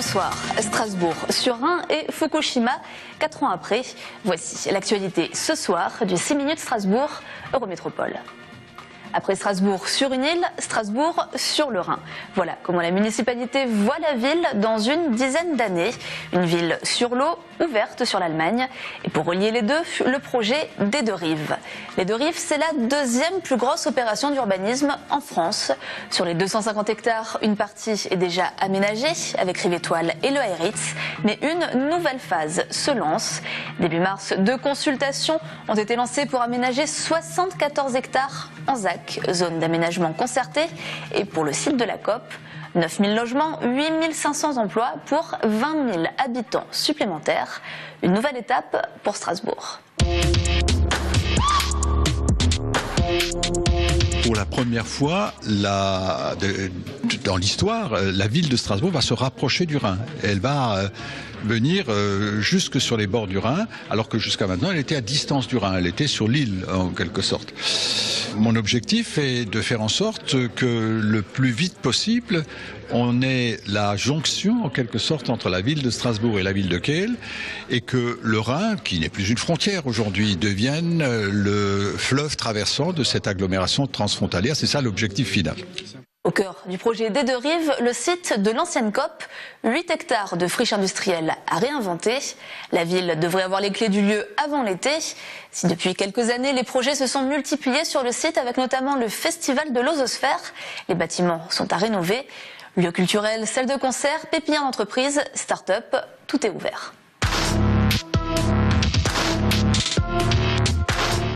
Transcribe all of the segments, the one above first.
soir, Strasbourg sur Rhin et Fukushima, 4 ans après. Voici l'actualité ce soir du 6 minutes Strasbourg, Eurométropole. Après Strasbourg sur une île, Strasbourg sur le Rhin. Voilà comment la municipalité voit la ville dans une dizaine d'années. Une ville sur l'eau, ouverte sur l'Allemagne. Et pour relier les deux, le projet des Deux Rives. Les Deux Rives, c'est la deuxième plus grosse opération d'urbanisme en France. Sur les 250 hectares, une partie est déjà aménagée avec Rive Étoile et le Heiritz. Mais une nouvelle phase se lance. Début mars, 2 consultations ont été lancées pour aménager 74 hectares en ZAC. Zone d'aménagement concertée, et pour le site de la COP, 9000 logements, 8500 emplois pour 20 000 habitants supplémentaires. Une nouvelle étape pour Strasbourg. Pour la première fois, dans l'histoire, la ville de Strasbourg va se rapprocher du Rhin. Elle va venir jusque sur les bords du Rhin, alors que jusqu'à maintenant, elle était à distance du Rhin. Elle était sur l'île, en quelque sorte. Mon objectif est de faire en sorte que le plus vite possible, on ait la jonction, en quelque sorte, entre la ville de Strasbourg et la ville de Kehl, et que le Rhin, qui n'est plus une frontière aujourd'hui, devienne le fleuve traversant de cette agglomération transfrontalière. C'est ça l'objectif final. Au cœur du projet des Deux Rives, le site de l'ancienne COP, 8 hectares de friche industrielle à réinventer. La ville devrait avoir les clés du lieu avant l'été. Si depuis quelques années, les projets se sont multipliés sur le site avec notamment le festival de l'Ozosphère, les bâtiments sont à rénover. Lieu culturel, salle de concert, pépinière d'entreprise, start-up, tout est ouvert.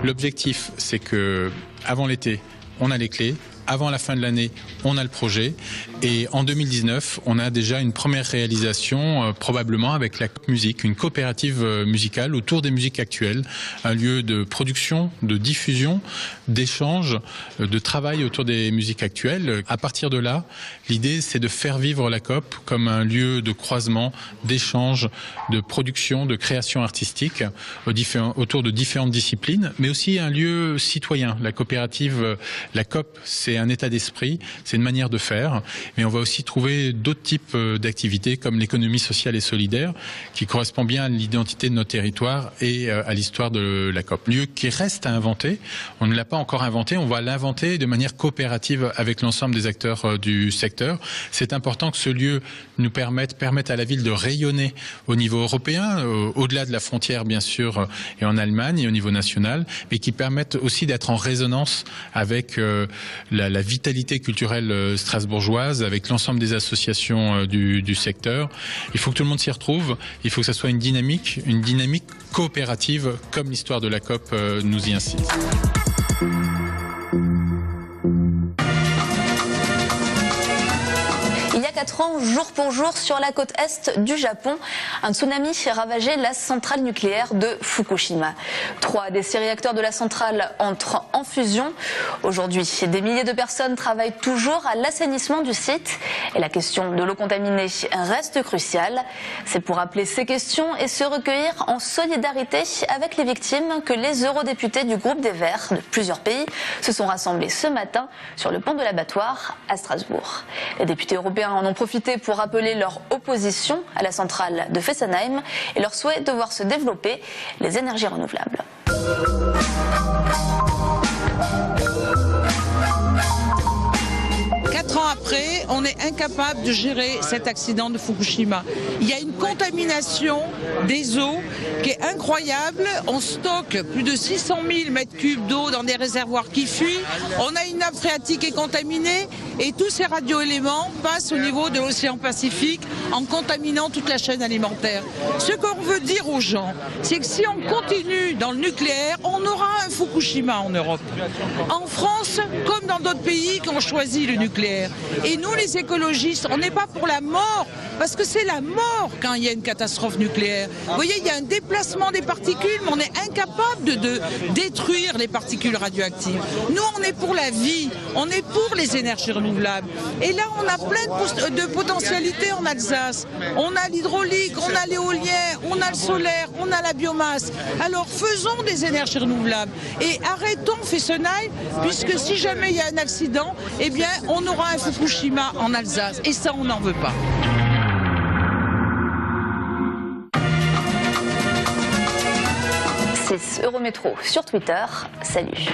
L'objectif, c'est que avant l'été, on a les clés. Avant la fin de l'année, on a le projet. Et en 2019, on a déjà une première réalisation, probablement avec la COP Musique, une coopérative musicale autour des musiques actuelles, un lieu de production, de diffusion, d'échange, de travail autour des musiques actuelles. À partir de là, l'idée, c'est de faire vivre la COP comme un lieu de croisement, d'échange, de production, de création artistique autour de différentes disciplines, mais aussi un lieu citoyen. La coopérative, la COP, c'est un état d'esprit, c'est une manière de faire, mais on va aussi trouver d'autres types d'activités comme l'économie sociale et solidaire qui correspond bien à l'identité de notre territoire et à l'histoire de la COP. Lieu qui reste à inventer, on ne l'a pas encore inventé, on va l'inventer de manière coopérative avec l'ensemble des acteurs du secteur. C'est important que ce lieu nous permette à la ville de rayonner au niveau européen, au-delà de la frontière bien sûr, et en Allemagne et au niveau national, mais qui permette aussi d'être en résonance avec la vitalité culturelle strasbourgeoise, avec l'ensemble des associations du secteur. Il faut que tout le monde s'y retrouve, il faut que ça soit une dynamique coopérative comme l'histoire de la COP nous y incite. Il y a 4 ans, jour pour jour, sur la côte est du Japon, un tsunami ravageait la centrale nucléaire de Fukushima. 3 des 6 réacteurs de la centrale entrent en fusion. Aujourd'hui, des milliers de personnes travaillent toujours à l'assainissement du site. Et la question de l'eau contaminée reste cruciale. C'est pour rappeler ces questions et se recueillir en solidarité avec les victimes que les eurodéputés du groupe des Verts de plusieurs pays se sont rassemblés ce matin sur le pont de l'abattoir à Strasbourg. Les députés européens en ont profité pour rappeler leur opposition à la centrale de Fessenheim et leur souhait de voir se développer les énergies renouvelables. 4 ans après, on est incapable de gérer cet accident de Fukushima. Il y a une contamination des eaux qui est incroyable. On stocke plus de 600 000 mètres cubes d'eau dans des réservoirs qui fuient. On a une nappe phréatique qui est contaminée et tous ces radioéléments passent au niveau de l'océan Pacifique en contaminant toute la chaîne alimentaire. Ce qu'on veut dire aux gens, c'est que si on continue dans le nucléaire, on aura un Fukushima en Europe. En France, comme dans d'autres pays qui ont choisi le nucléaire. Et nous, les écologistes, on n'est pas pour la mort, parce que c'est la mort quand il y a une catastrophe nucléaire. Vous voyez, il y a un déplacement des particules, mais on est incapable de détruire les particules radioactives. Nous, on est pour la vie, on est pour les énergies renouvelables. Et là, on a plein de potentialités en Alsace. On a l'hydraulique, on a l'éolien, on a le solaire, on a la biomasse. Alors faisons des énergies renouvelables et arrêtons Fessenheim, puisque si jamais il y a un accident, eh bien, on aura un Fukushima en Alsace. Et ça, on n'en veut pas. Eurométro sur Twitter. Salut.